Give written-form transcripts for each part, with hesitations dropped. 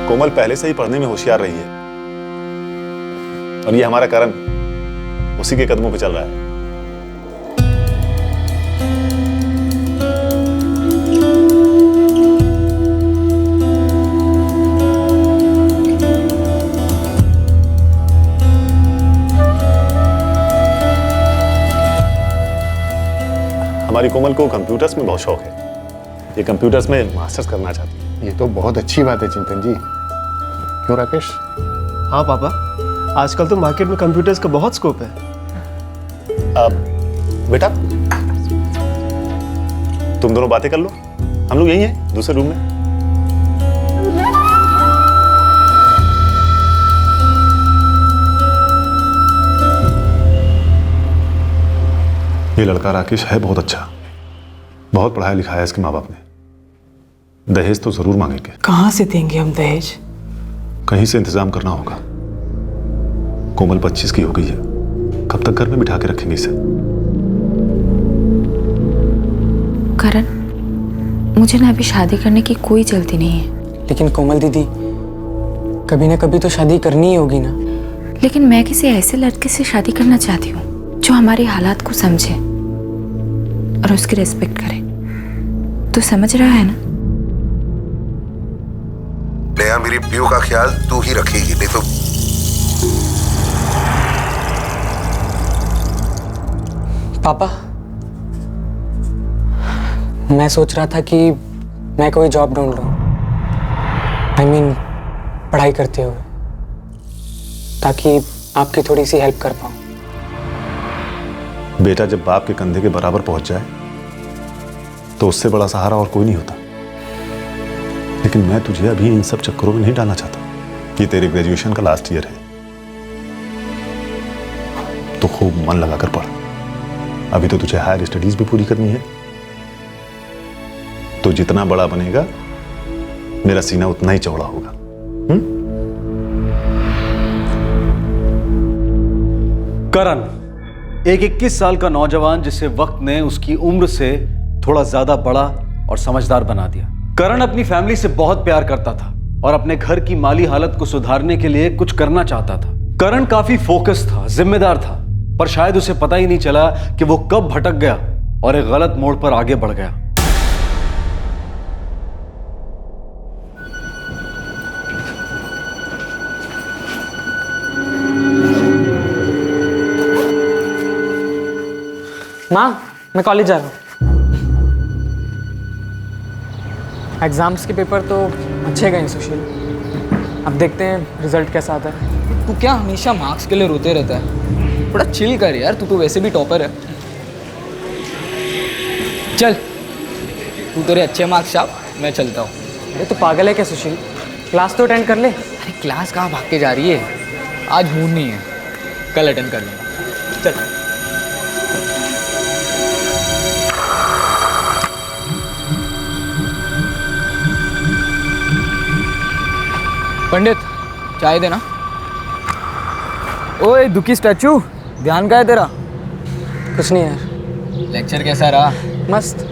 कोमल पहले से ही पढ़ने में होशियार रही है और ये हमारा करण उसी के कदमों पे चल रहा है। हमारी कोमल को कंप्यूटर्स में बहुत शौक है। ये कंप्यूटर्स में मास्टर्स करना चाहती है। ये तो बहुत अच्छी बात है चिंतन जी। क्यों राकेश? हाँ पापा, आजकल तो मार्केट में कंप्यूटर्स का बहुत स्कोप है। बेटा तुम दोनों बातें कर लो, हम लोग यही हैं दूसरे रूम में। ये लड़का राकेश है बहुत अच्छा, बहुत पढ़ाया लिखाया है इसके माँ बाप ने। दहेज तो जरूर मांगेंगे। कहाँ से देंगे हम दहेज? कहीं से इंतजाम करना होगा। कोमल 25 की हो गई है, कब तक घर में बिठा के रखेंगे इसे? करण, मुझे ना अभी शादी करने की कोई जल्दी नहीं है। लेकिन कोमल दीदी, कभी ना कभी तो शादी करनी ही होगी ना। लेकिन मैं किसी ऐसे लड़के से शादी करना चाहती हूँ जो हमारे हालात को समझे और उसकी रिस्पेक्ट करे। तू समझ रहा है ना? नेहा, मेरी पीयू का ख्याल तू ही रखेगी, नहीं तो। पापा, मैं सोच रहा था कि मैं कोई जॉब ढूंढ लूं। I mean, पढ़ाई करते हुए, ताकि आपकी थोड़ी सी हेल्प कर पाऊं। बेटा जब बाप के कंधे के बराबर पहुंच जाए तो उससे बड़ा सहारा और कोई नहीं होता। लेकिन मैं तुझे अभी इन सब चक्करों में नहीं डालना चाहता। ये तेरे ग्रेजुएशन का लास्ट ईयर है, तो खूब मन लगाकर पढ़। अभी तो तुझे हायर स्टडीज भी पूरी करनी है। तो जितना बड़ा बनेगा मेरा सीना उतना ही चौड़ा होगा। करण, एक 21 साल का नौजवान जिसे वक्त ने उसकी उम्र से थोड़ा ज्यादा बड़ा और समझदार बना दिया। करण अपनी फैमिली से बहुत प्यार करता था और अपने घर की माली हालत को सुधारने के लिए कुछ करना चाहता था। करण काफी फोकस था, जिम्मेदार था, पर शायद उसे पता ही नहीं चला कि वो कब भटक गया और एक गलत मोड़ पर आगे बढ़ गया। माँ, मैं कॉलेज जा रहा हूँ। एग्जाम्स के पेपर तो अच्छे गए सुशील। अब देखते हैं रिजल्ट कैसा आता है। तू क्या हमेशा मार्क्स के लिए रोते रहता है? थोड़ा चिल कर यार, तू तो वैसे भी टॉपर है। चल, तू तेरे अच्छे मार्क्स छाप, मैं चलता हूँ। अरे तो पागल है क्या सुशील? क्लास तो अटेंड कर ले। अरे क्लास कहाँ भाग के जा रही है? आज मूड नहीं है, कल अटेंड कर लूँगा। चल। पंडित, चाय देना। ओए दुखी स्टैचू, ध्यान का है तेरा? कुछ नहीं यार। लेक्चर कैसा रहा? मस्त।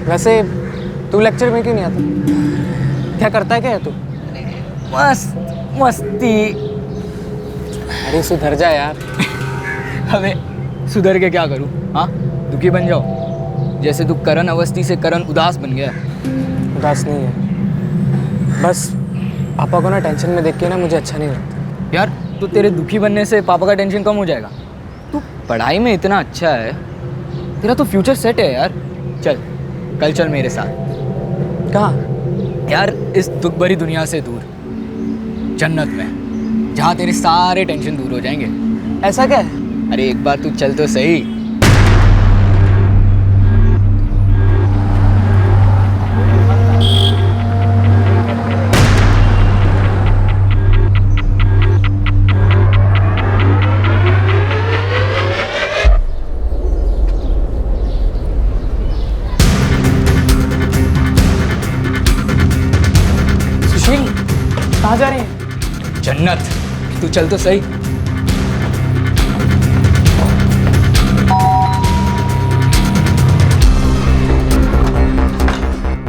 वैसे तू लेक्चर में क्यों नहीं आता? क्या करता है क्या है तू? मस्त मस्ती। अरे सुधर जा यार। अबे सुधर के क्या करूँ? हाँ, दुखी बन जाओ जैसे तू करण अवस्थी से करण उदास बन गया। उदास नहीं है, बस पापा को ना टेंशन में देख के ना मुझे अच्छा नहीं लगता। यार तो तेरे दुखी बनने से पापा का टेंशन कम हो जाएगा। तू पढ़ाई में इतना अच्छा है, तेरा तो फ्यूचर सेट है यार। चल, कल चल मेरे साथ। कहाँ? यार इस दुख भरी दुनिया से दूर, जन्नत में, जहाँ तेरे सारे टेंशन दूर हो जाएंगे। ऐसा क्या है? अरे एक बार तू चल तो सही। कहाँ जा रही है? जन्नत, तू चल तो सही।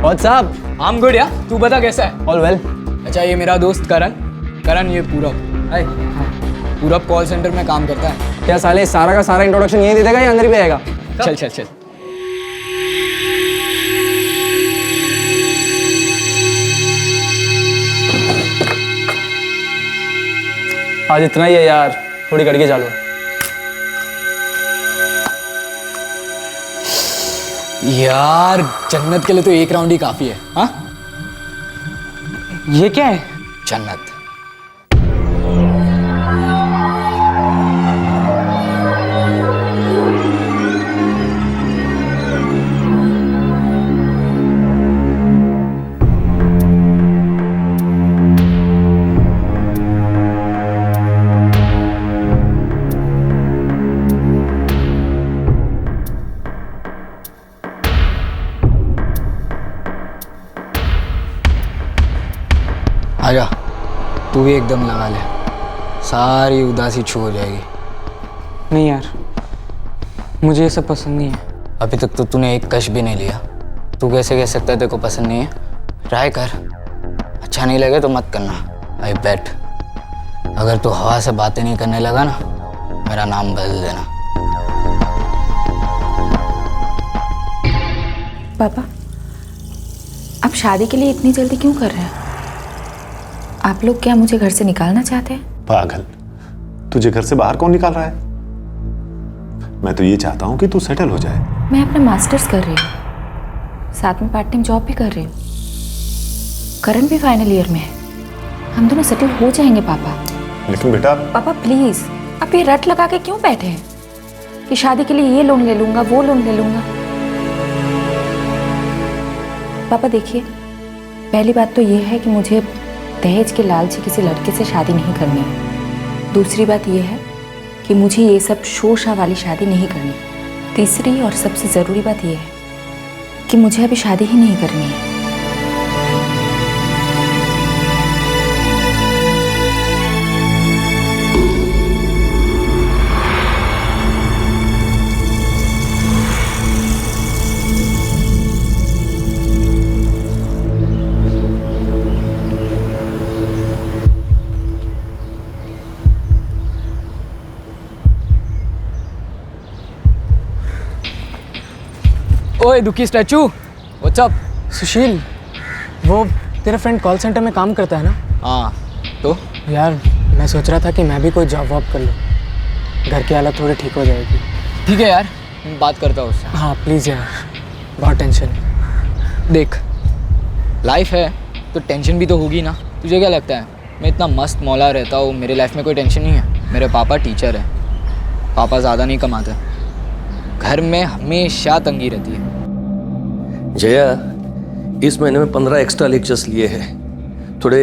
What's up? I'm good यार, तू बता कैसा है? All well. अच्छा ये मेरा दोस्त करण, करण ये पूरब। हाय। पूरब कॉल सेंटर में काम करता है। क्या साले सारा का सारा इंट्रोडक्शन यही दे देगा या अंदर ही भी आएगा? चल चल चल। आज इतना ही है यार, थोड़ी करके चालू। यार जन्नत के लिए तो एक राउंड ही काफी है। हाँ ये क्या है? जन्नत। आजा, तू भी एकदम लगा ले, सारी उदासी छू हो जाएगी। नहीं यार, मुझे ये सब पसंद नहीं है। अभी तक तो तूने एक कश भी नहीं लिया, तू कैसे कह सकता है तेरे को पसंद नहीं है? ट्राई कर, अच्छा नहीं लगे तो मत करना। आई बेट अगर तू हवा से बातें नहीं करने लगा ना, मेरा नाम बदल देना। पापा, आप शादी के लिए इतनी जल्दी क्यों कर रहे हैं? आप लोग क्या मुझे घर से निकालना चाहते हैं? पागल, तुझे घर से बाहर कौन निकाल रहा है? मैं तो ये चाहता हूँ कि तू सेटल हो जाए। मैं अपना मास्टर्स कर रही हूँ, साथ में पार्ट टाइम जॉब भी कर रही हूँ। करण भी फाइनल ईयर में है, हम दोनों सेटल हो जाएंगे पापा। लेकिन बेटा। पापा प्लीज, आप ये रट लगा के क्यों बैठे हैं कि शादी के लिए ये लोन ले लूंगा, वो लोन ले लूंगा? पापा देखिए, पहली बात तो ये है कि मुझे दहेज के लालची किसी लड़के से शादी नहीं करनी है। दूसरी बात यह है कि मुझे ये सब शोर शाह वाली शादी नहीं करनी। तीसरी और सबसे ज़रूरी बात यह है कि मुझे अभी शादी ही नहीं करनी है। ओए दुखी स्टैचू, व्हाट्स अप? सुशील, वो तेरा फ्रेंड कॉल सेंटर में काम करता है ना? हाँ तो यार मैं सोच रहा था कि मैं भी कोई जॉब वॉब कर लूँ, घर की हालत थोड़ी ठीक हो जाएगी। ठीक है यार, मैं बात करता हूँ उससे। हाँ प्लीज़ यार, बहुत टेंशन है। देख, लाइफ है तो टेंशन भी तो होगी ना। तुझे क्या लगता है मैं इतना मस्त मौला रहता हूँ, मेरे लाइफ में कोई टेंशन नहीं है? मेरे पापा टीचर हैं, पापा ज़्यादा नहीं कमाते, घर में हमेशा तंगी रहती है। जया, इस महीने में 15 एक्स्ट्रा लेक्चर्स लिए हैं, थोड़े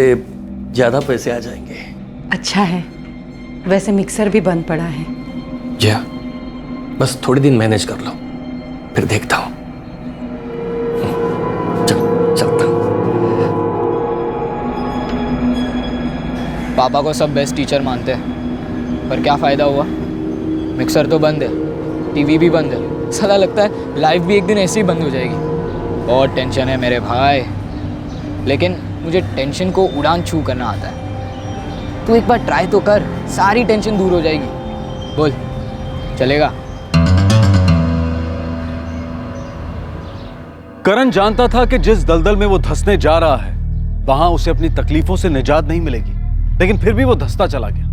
ज़्यादा पैसे आ जाएंगे। अच्छा है, वैसे मिक्सर भी बंद पड़ा है। जया, बस थोड़े दिन मैनेज कर लो, फिर देखता हूँ। चलता हूँ। पापा को सब बेस्ट टीचर मानते हैं, पर क्या फ़ायदा हुआ? मिक्सर तो बंद है, टीवी भी बंद है, साला लगता है लाइफ भी एक दिन ऐसे ही बंद हो जाएगी। बहुत टेंशन है मेरे भाई, लेकिन मुझे टेंशन को उड़ान छू करना आता है। तू एक बार ट्राई तो कर, सारी टेंशन दूर हो जाएगी। बोल, चलेगा? करण जानता था कि जिस दलदल में वो धंसने जा रहा है वहां उसे अपनी तकलीफों से निजात नहीं मिलेगी, लेकिन फिर भी वो धंसता चला गया,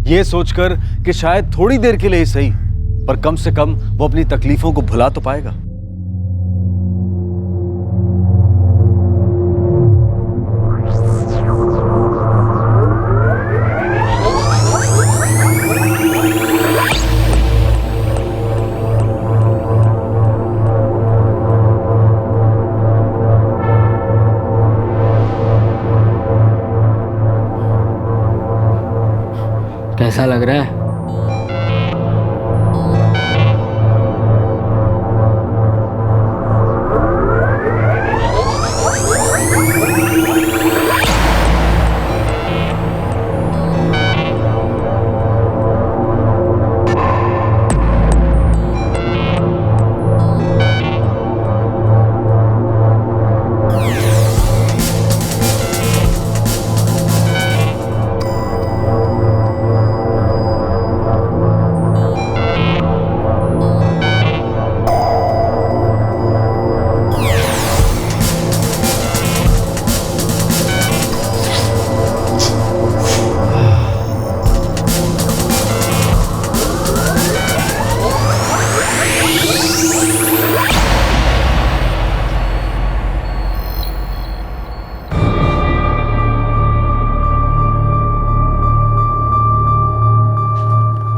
ये सोचकर कि शायद थोड़ी देर के लिए ही सही, पर कम से कम वो अपनी तकलीफों को भुला तो पाएगा। कैसा लग रहा है?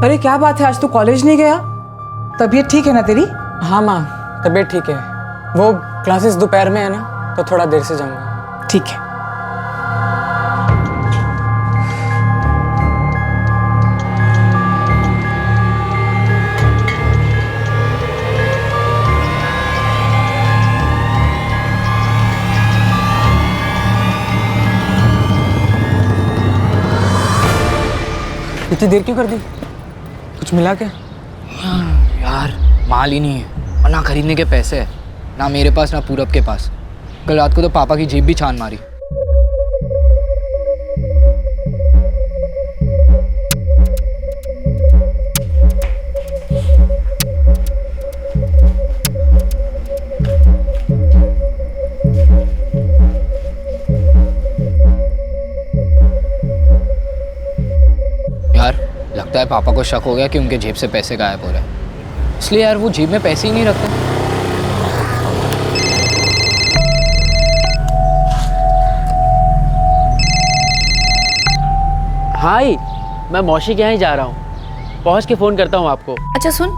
अरे क्या बात है, आज तू कॉलेज नहीं गया? तबीयत ठीक है ना तेरी? हाँ माँ, तबीयत ठीक है। वो क्लासेस दोपहर में है ना, तो थोड़ा देर से जाऊँगा। ठीक है। इतनी देर क्यों कर दी? कुछ मिला क्या? यार माल ही नहीं है और ना खरीदने के पैसे है, ना मेरे पास ना पूरब के पास। कल रात को तो पापा की जेब भी छान मारी। यार लगता है पापा को शक हो गया कि उनके जेब से पैसे गायब हो रहे हैं, इसलिए यार वो जेब में पैसे ही नहीं रखते। हाय, मैं मौसी के यहाँ ही जा रहा हूँ, पहुँच के फ़ोन करता हूँ आपको। अच्छा सुन,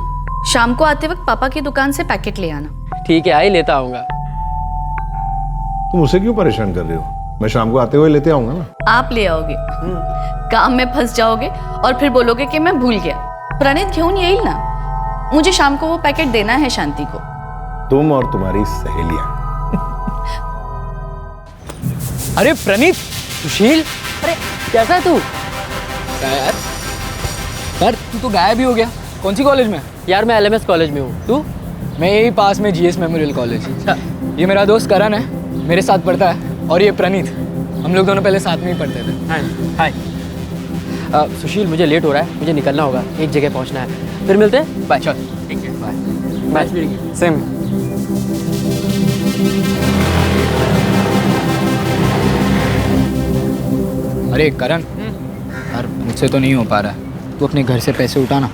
शाम को आते वक्त पापा की दुकान से पैकेट ले आना। ठीक है, आई लेता आऊँगा। तुम उसे क्यों परेशान कर रहे हो? मैं शाम को आते हुए लेते आऊंगा ना। आप ले आओगे, काम में फंस जाओगे और फिर बोलोगे कि मैं भूल गया। प्रणीत घेऊन येईल ना, मुझे शाम को वो पैकेट देना है शांति को। तुम और तुम्हारी सहेलियां। अरे प्रणीत, सुशील, अरे कैसा है तू? क्या यार? यार तू तो गायब ही हो गया। कौन सी कॉलेज में? यार मैं LMS कॉलेज में हूँ। तू? मैं यही पास में GS मेमोरियल कॉलेज। ये मेरा दोस्त करण है, मेरे साथ पढ़ता है, और ये प्रणीत, हम लोग दोनों पहले साथ में ही पढ़ते थे। हाय। सुशील, मुझे लेट हो रहा है, मुझे निकलना होगा, एक जगह पहुँचना है। फिर मिलते हैं। बाय। चल ठीक है, बाय। बाय। सेम। अरे करण, यार मुझसे तो नहीं हो पा रहा है, तू अपने घर से पैसे उठाना।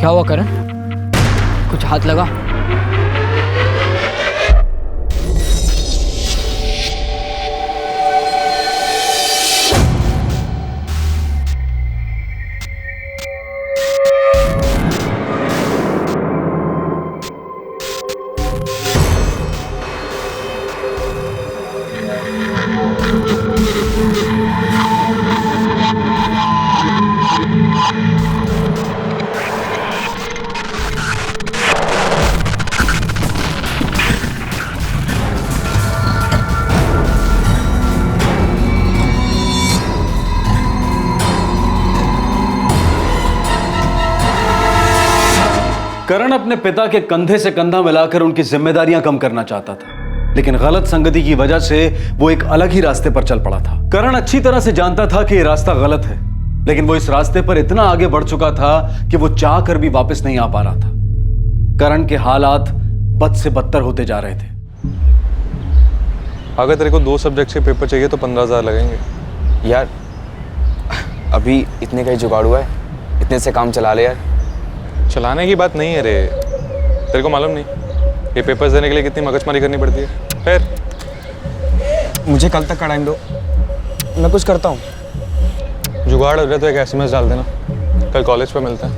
क्या हुआ करण? कुछ हाथ लगा? करण अपने पिता के कंधे से कंधा मिलाकर उनकी जिम्मेदारियां कम करना चाहता था, लेकिन गलत संगति की वजह से वो एक अलग ही रास्ते पर चल पड़ा था। करण अच्छी तरह से जानता था कि ये रास्ता गलत है, लेकिन वो इस रास्ते पर इतना आगे बढ़ चुका था कि वो चाह कर भी वापस नहीं आ पा रहा था। करण के हालात बद से बदतर होते जा रहे थे। अगर तेरे को 2 सब्जेक्ट के पेपर चाहिए तो 15,000 लगेंगे। यार अभी इतने का ही जुगाड़ हुआ है, इतने से काम चला ले यार। चलाने की बात नहीं है रे, तेरे को मालूम नहीं ये पेपर्स देने के लिए कितनी मगजमारी करनी पड़ती है। फिर मुझे कल तक का टाइम दो, मैं कुछ करता हूँ। जुगाड़ हो रहा तो एक SMS डाल देना, कल कॉलेज पे मिलते हैं।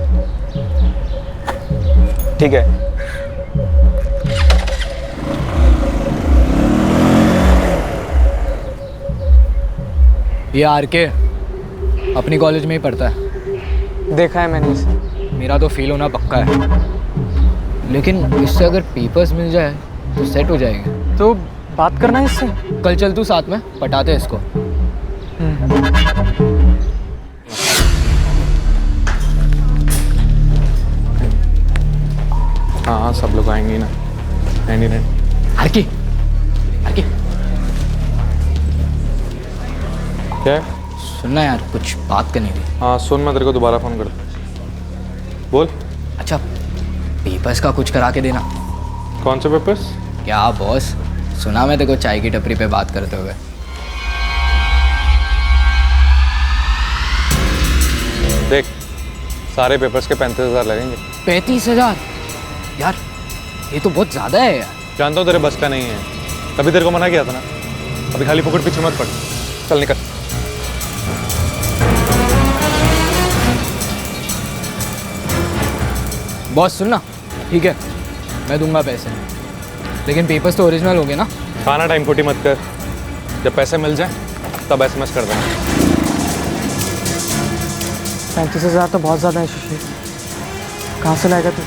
ठीक है। ये RK अपनी कॉलेज में ही पढ़ता है। देखा है मैंने इसे। मेरा तो फेल होना पक्का है, लेकिन इससे अगर पेपर्स मिल जाए तो सेट हो जाएगा। तो बात करना है इससे। कल चल तू साथ में, पटाते हैं इसको। हाँ सब लोग आएंगे ना। नहीं RK क्या है? सुनना यार, कुछ बात करनी थी। हाँ सुन, मैं तेरे को दोबारा फ़ोन करता। बोल। अच्छा पेपर्स का कुछ करा के देना। कौन से पेपर्स? क्या बॉस, सुना मैं तेरे को चाय की टपरी पे बात करते हुए। देख सारे पेपर्स के 35,000 लगेंगे। 35,000? यार ये तो बहुत ज़्यादा है यार। जानता हूँ तेरे बस का नहीं है, तभी तेरे को मना किया था ना। अभी खाली पकड़ पीछे मत पड़, चल निकल। बॉस सुनना, ठीक है मैं दूंगा पैसे, लेकिन पेपर्स तो ओरिजिनल हो गए ना। खाना टाइम खोटी मत कर, जब पैसे मिल जाए तब SMS कर देना। 35,000 तो बहुत ज़्यादा है सुशील, कहाँ से लाएगा तू?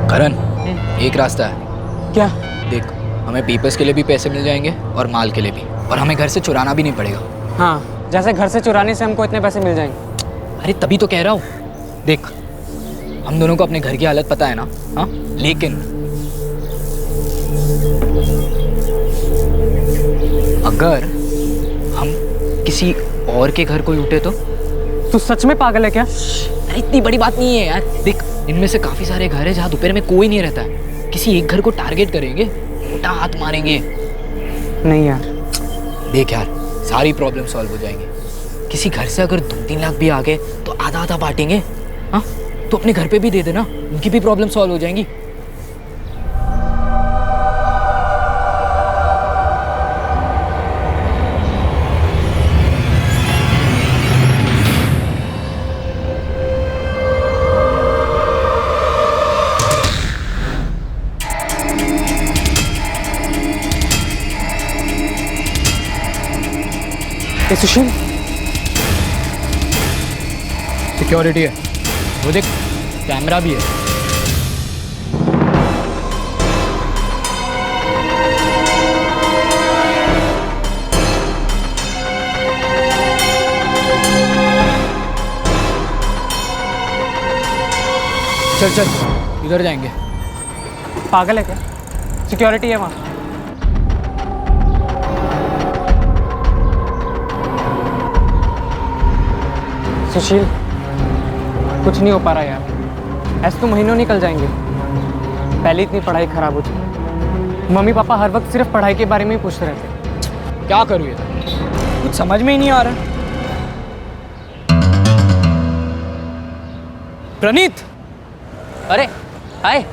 करण, एक रास्ता है। क्या? देख, हमें पेपर्स के लिए भी पैसे मिल जाएंगे और माल के लिए भी, और हमें घर से चुराना भी नहीं पड़ेगा। हाँ, जैसे घर से चुराने से हमको इतने पैसे मिल जाएंगे। अरे तभी तो कह रहा हूँ। देख, हम दोनों को अपने घर की हालत पता है ना। हाँ, लेकिन अगर हम किसी और के घर को लूटे तो? तू सच में पागल है क्या? अरे इतनी बड़ी बात नहीं है यार। देख, इनमें से काफी सारे घर है जहाँ दोपहर में कोई नहीं रहता है। किसी एक घर को टारगेट करेंगे, मोटा हाथ मारेंगे। नहीं यार। देख यार, सारी प्रॉब्लम सॉल्व हो जाएंगे। किसी घर से अगर 2-3 लाख भी आ गए तो आधा आधा बांटेंगे। हाँ, तो अपने घर पे भी दे देना, उनकी भी प्रॉब्लम सॉल्व हो जाएंगी। सुशील, सिक्योरिटी है वो, देख कैमरा भी है। चल चल, इधर जाएंगे। पागल है क्या? सिक्योरिटी है वहाँ। सुशील, कुछ नहीं हो पा रहा यार। ऐसे तो महीनों निकल जाएंगे। पहले इतनी पढ़ाई खराब हो चुकी, मम्मी पापा हर वक्त सिर्फ पढ़ाई के बारे में ही पूछते रहते। क्या करूँ ये, कुछ समझ में ही नहीं आ रहा। प्रणीत, अरे हाय,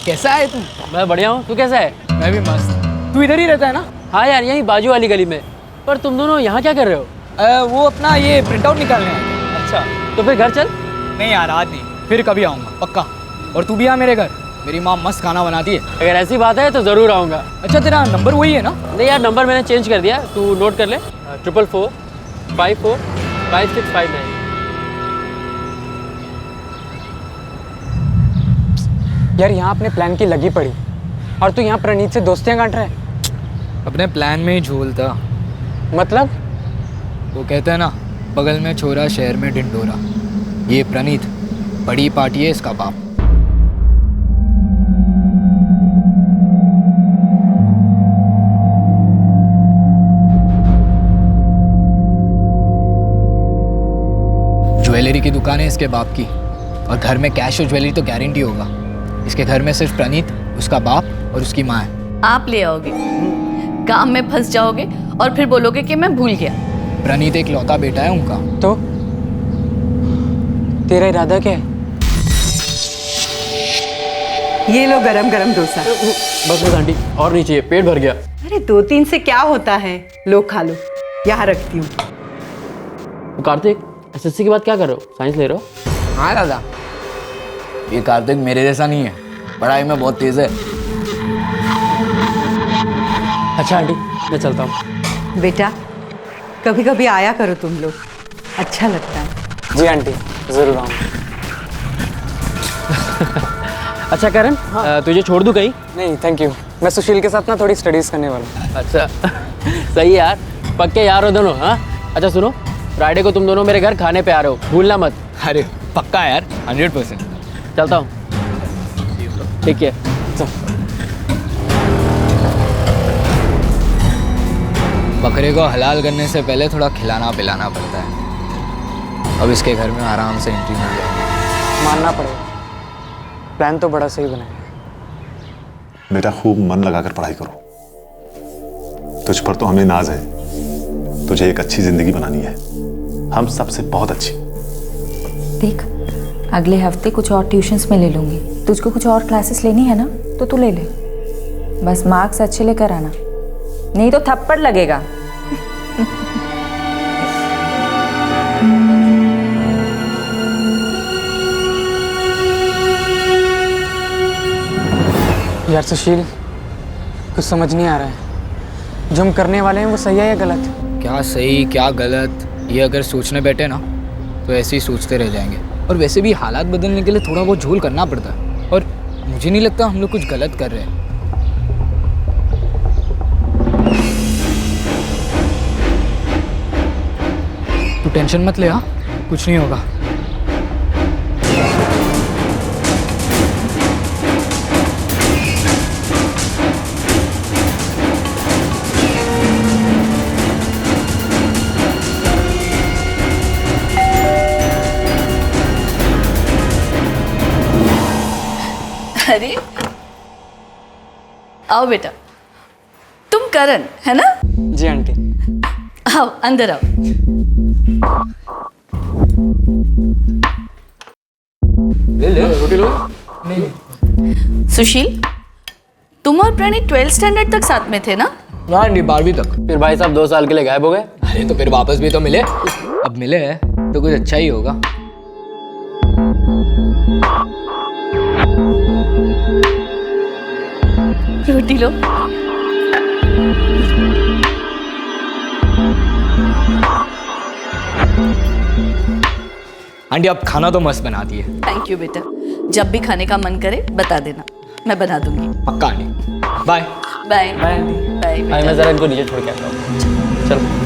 कैसा है तू? मैं बढ़िया हूँ, तू कैसा है? मैं भी मस्त। तू इधर ही रहता है ना? हाँ यार, यहीं बाजू वाली गली में। पर तुम दोनों यहाँ क्या कर रहे हो? वो अपना ये प्रिंट आउट निकालने आए। अच्छा, तो फिर घर चल। नहीं यार, आज नहीं, फिर कभी आऊँगा पक्का। और तू भी आ मेरे घर, मेरी माँ मस्त खाना बनाती है। अगर ऐसी बात है तो ज़रूर आऊँगा। अच्छा, तेरा नंबर वही है ना? नहीं यार, नंबर मैंने चेंज कर दिया, तू नोट कर ले। 444 54 5659। यार यहाँ अपने प्लान की लगी पड़ी और तू यहाँ प्रणीत से दोस्तियाँ गांठ रहा है। अपने प्लान में ही झोलता। मतलब? वो कहते हैं ना, बगल में छोरा शहर में ढिंढोरा। ये प्रणीत बड़ी पार्टी है, इसका बाप। ज्वेलरी की दुकान है इसके बाप की, और घर में कैश और ज्वेलरी तो गारंटी होगा। इसके घर में सिर्फ प्रणीत, उसका बाप और उसकी माँ है। आप ले आओगे, काम में फंस जाओगे और फिर बोलोगे कि मैं भूल गया। प्रणीत एक लौता बेटा है उनका। तो तेरा इरादा क्या है? ये लो गरम गरम डोसा। बस बस आंटी, और नहीं चाहिए, पेट भर गया। अरे 2-3 से क्या होता है, लो खा लो, यहाँ रखती हूँ। कार्तिक, SSC के बाद क्या कर रहे हो? साइंस ले रहे हो? हाँ दादा, ये कार्तिक मेरे जैसा नहीं है, पढ़ाई में बहुत तेज है। अच्छा आंटी, मैं चलता हूँ। बेटा, कभी कभी आया करो तुम लोग, अच्छा लगता है। जी आंटी, जरूर आऊँगा। अच्छा करण, तुझे छोड़ दूँ कहीं? नहीं थैंक यू। मैं सुशील के साथ ना थोड़ी स्टडीज करने वाला हूँ। अच्छा सही है यार, पक्के यार हो दोनों। हाँ अच्छा सुनो, फ्राइडे को तुम दोनों मेरे घर खाने पे आ रहे हो, भूलना मत। अरे पक्का यार, 100%। चलता हूँ। ठीक है चल। बकरे को हलाल करने से पहले थोड़ा खिलाना पिलाना पड़ता है। अब इसके घर में आराम से एंट्री मिल जाएगी। मानना पड़ेगा, प्लान तो बड़ा सही बनाया। बेटा खूब मन लगाकर पढ़ाई करो, तुझ पर तो हमें नाज है। तुझे एक अच्छी जिंदगी बनानी है, हम सबसे बहुत अच्छी। देख, अगले हफ्ते कुछ और ट्यूशन्स में ले लूंगी। तुझको कुछ और क्लासेस लेनी है ना तो तू ले ले, बस मार्क्स अच्छे लेकर आना, नहीं तो थप्पड़ लगेगा। यार सुशील, कुछ समझ नहीं आ रहा है, जो हम करने वाले हैं वो सही है या गलत? क्या सही क्या गलत ये अगर सोचने बैठे ना तो ऐसे ही सोचते रह जाएंगे। और वैसे भी हालात बदलने के लिए थोड़ा बहुत झोल करना पड़ता है, और मुझे नहीं लगता हम लोग कुछ गलत कर रहे हैं। तू टेंशन मत ले, हाँ कुछ नहीं होगा। अरे आओ बेटा, तुम करण है ना? जी आंटी। आओ अंदर आओ। ले रोटी लो। नहीं। सुशील, तुम और प्रणीत 12th स्टैंडर्ड तक साथ में थे ना? हाँ आंटी, 12वीं तक। फिर भाई साहब 2 साल के लिए गायब हो गए। अरे तो फिर वापस भी तो मिले। अब मिले हैं तो कुछ अच्छा ही होगा। रोटी लो। आंटी आप खाना तो मस्त बनाती है। थैंक यू बेटा, जब भी खाने का मन करे बता देना, मैं बना दूंगी। पक्का aunty. Bye bye bye bye. मैं जरा इनको नीचे छोड़ के आता हूँ। चलो।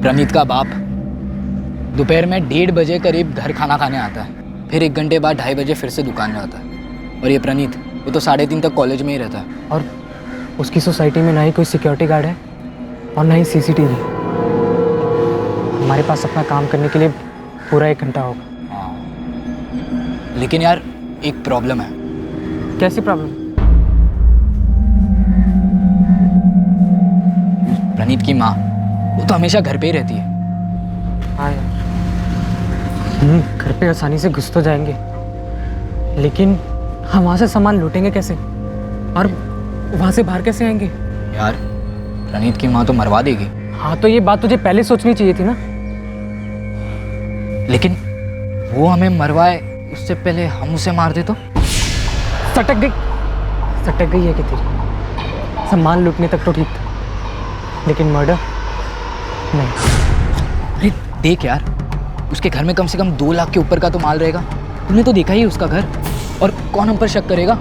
प्रणीत का बाप दोपहर में 1:30 बजे करीब घर खाना खाने आता है, फिर 1 घंटे बाद 2:30 बजे फिर से दुकान में आता है। और ये प्रणीत वो तो 3:30 तक कॉलेज में ही रहता है। और उसकी सोसाइटी में ना ही कोई सिक्योरिटी गार्ड है और ना ही सीसीटीवी। हमारे पास अपना काम करने के लिए पूरा 1 घंटा होगा। हाँ लेकिन यार एक प्रॉब्लम है। कैसी प्रॉब्लम? प्रणीत की माँ वो तो हमेशा घर पे ही रहती है। हाँ यार, घर पे आसानी से घुस तो जाएंगे, लेकिन हम वहाँ से सामान लूटेंगे कैसे? और वहाँ से बाहर कैसे आएंगे? यार प्रणीत की माँ तो मरवा देगी। हाँ तो ये बात तुझे पहले सोचनी चाहिए थी ना। लेकिन वो हमें मरवाए उससे पहले हम उसे मार दे तो? सटक गई है कि तेरी सामान लूटने तक तो ठीक था, लेकिन मर्डर नहीं। अरे देख यार, उसके घर में कम से कम 2 लाख के ऊपर का तो माल रहेगा। तुमने तो देखा ही उसका घर, और कौन हम पर शक करेगा?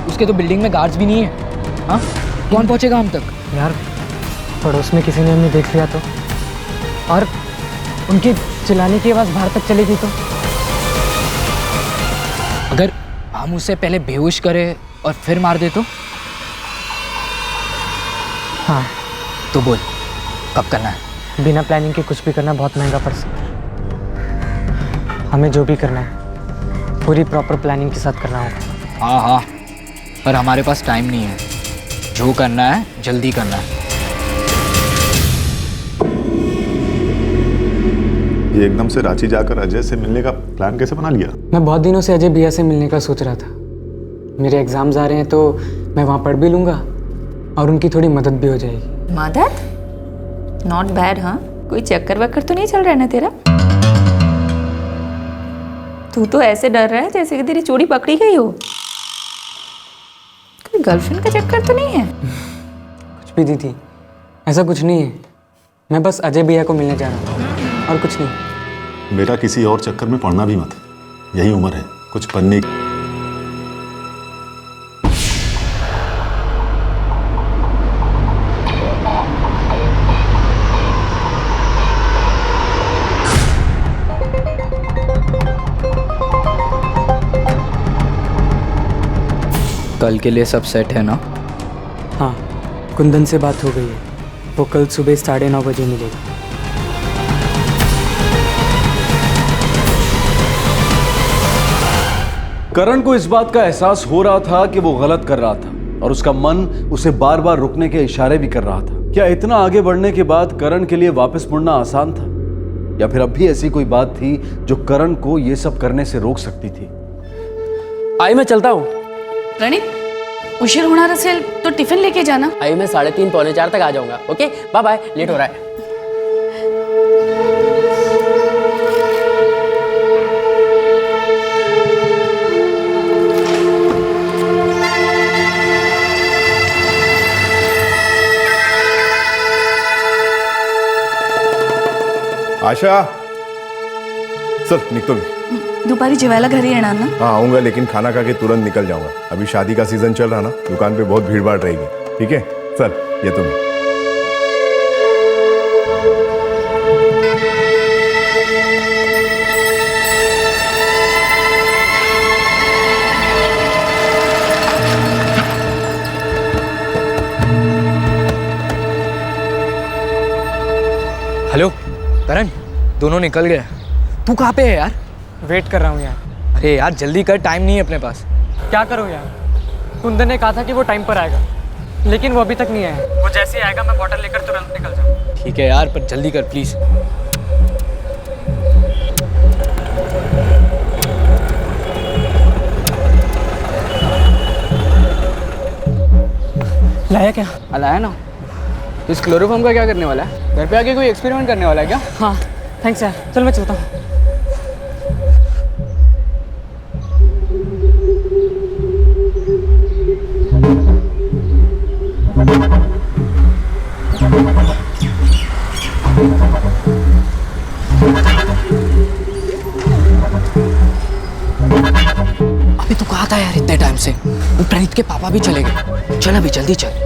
उसके तो बिल्डिंग में गार्ड्स भी नहीं है। हाँ, कौन पहुंचेगा हम तक? यार पड़ोस में किसी ने हमें देख लिया तो, और उनकी चिल्लाने की आवाज़ बाहर तक चलेगी तो? अगर हम उसे पहले बेहोश करें और फिर मार दे तो? हाँ। तो बोल, कब करना है? बिना प्लानिंग के कुछ भी करना बहुत महंगा पड़ सकता है। हमें जो भी करना है पूरी प्रॉपर प्लानिंग के साथ करना होगा। हाँ हाँ, पर हमारे पास टाइम नहीं है। जो करना है जल्दी करना है। ये एकदम से रांची जाकर अजय से मिलने का प्लान कैसे बना लिया? मैं बहुत दिनों से अजय भैया से मिलने का सोच रहा था। मेरे एग्जाम्स आ रहे हैं तो मैं वहाँ पढ़ भी लूँगा और उनकी थोड़ी मदद भी हो जाएगी। मदद? Not bad. हाँ, कोई चक्कर वक्कर तो नहीं चल रहा है ना तेरा? तू तो ऐसे डर रहा है जैसे कि तेरी चोरी पकड़ी गई हो। कोई गर्लफ्रेंड का चक्कर तो नहीं है? कुछ भी दीदी, ऐसा कुछ नहीं है। मैं बस अजय भैया को मिलने जा रहा हूँ और कुछ नहीं। बेटा किसी और चक्कर में पड़ना भी मत, यही उम्र है कुछ बनने की। कल के लिए सब सेट है ना? हाँ, कुंदन से बात हो गई है। वो कल सुबह 9:30 बजे मिलेगा। करण को इस बात का एहसास हो रहा था कि वो गलत कर रहा था और उसका मन उसे बार बार रुकने के इशारे भी कर रहा था। क्या इतना आगे बढ़ने के बाद करण के लिए वापस मुड़ना आसान था, या फिर अब भी ऐसी कोई बात थी जो करण को ये सब करने से रोक सकती थी? आई मैं चलता हूँ। प्रणीत, उशीर होना रसेल तो टिफिन लेके जाना। आई मैं 3:30 पौने 4 तक आ जाऊंगा। ओके बाय बाय, लेट हो रहा है। आशा, चल निकतो मी। दुपारी जेवायला घरी येणार ना? हाँ आऊंगा, लेकिन खाना खा के तुरंत निकल जाऊंगा। अभी शादी का सीजन चल रहा ना, दुकान पे बहुत भीड़ भाड़ रहेगी। ठीक है, चल ये तुम। हेलो करण, दोनों निकल गए। तू कहाँ पे है यार? वेट कर रहा हूँ यार। अरे यार जल्दी कर, टाइम नहीं है अपने पास। क्या करूँ यार? कुंदन ने कहा था कि वो टाइम पर आएगा, लेकिन वो अभी तक नहीं आया। वो जैसे ही आएगा मैं बॉटल लेकर तुरंत निकल जाऊँ। ठीक है यार, पर जल्दी कर प्लीज। लाया क्या? लाया ना। इस क्लोरोफॉर्म का क्या करने वाला है? घर पे आके कोई एक्सपेरिमेंट करने वाला है क्या? हाँ थैंक्स यार, चल मैं चलता हूँ। अभी तू कहाँ था यार इतने टाइम से? प्रणीत के पापा भी चले गए। चल अभी जल्दी चल।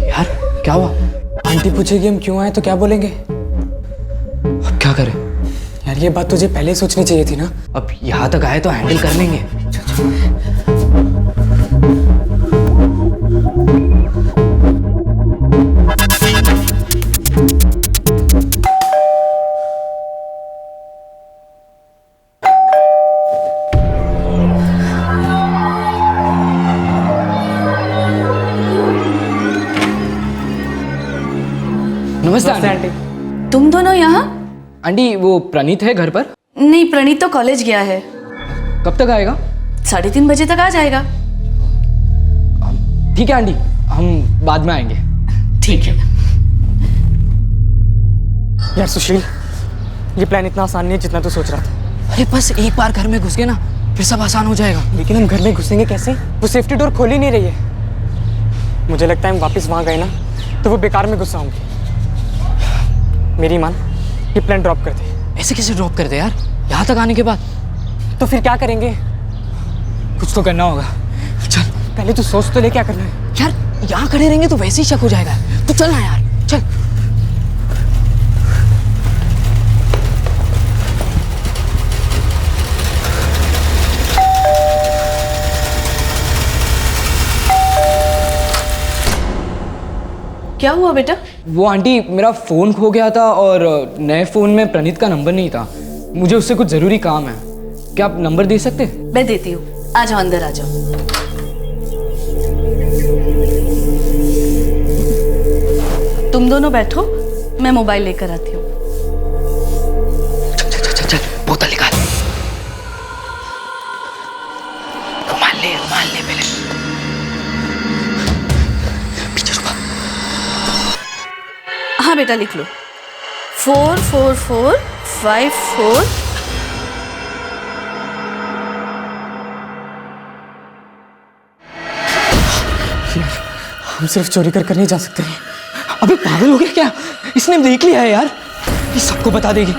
यार क्या हुआ? आंटी पूछेगी हम क्यों आए तो क्या बोलेंगे? अब क्या करें? यार ये बात तुझे पहले सोचनी चाहिए थी ना। अब यहाँ तक आए तो हैंडल कर लेंगे। नमस्ते आंटी। तुम दोनों यहाँ? आंटी वो प्रणीत है घर पर? नहीं, प्रणीत तो कॉलेज गया है। कब तक आएगा? 3:30 बजे तक आ जाएगा। ठीक है आंटी, हम बाद में आएंगे। ठीक है। यार सुशील, ये प्लान इतना आसान नहीं है जितना तू सोच रहा था। अरे बस एक बार घर में घुस गए ना फिर सब आसान हो जाएगा। लेकिन हम घर में घुसेंगे कैसे? वो सेफ्टी डोर खोल ही नहीं रही है। मुझे लगता है हम वापस वहां गए ना तो वो बेकार में गुस्सा होंगे। मेरी मान, ये प्लान ड्रॉप कर दे। ऐसे कैसे ड्रॉप कर दे यार, यहाँ तक आने के बाद? तो फिर क्या करेंगे? कुछ तो करना होगा। चल पहले तू सोच तो ले क्या करना है। यार यहाँ खड़े रहेंगे तो वैसे ही शक हो जाएगा। तू चल ना यार, चल। क्या हुआ बेटा? वो आंटी मेरा फ़ोन खो गया था और नए फ़ोन में प्रणीत का नंबर नहीं था। मुझे उससे कुछ ज़रूरी काम है। क्या आप नंबर दे सकते? मैं देती हूँ, आ जाओ अंदर आ जाओ। तुम दोनों बैठो, मैं मोबाइल लेकर आती हूँ। चल बोतल निकाल। रुमाल ले पहले। पीछे छुपा। हाँ बेटा लिख लो, 44454। हम सिर्फ चोरी कर नहीं जा सकते। अबे पागल हो गया क्या? इसने देख लिया है यार, ये सबको बता देगी।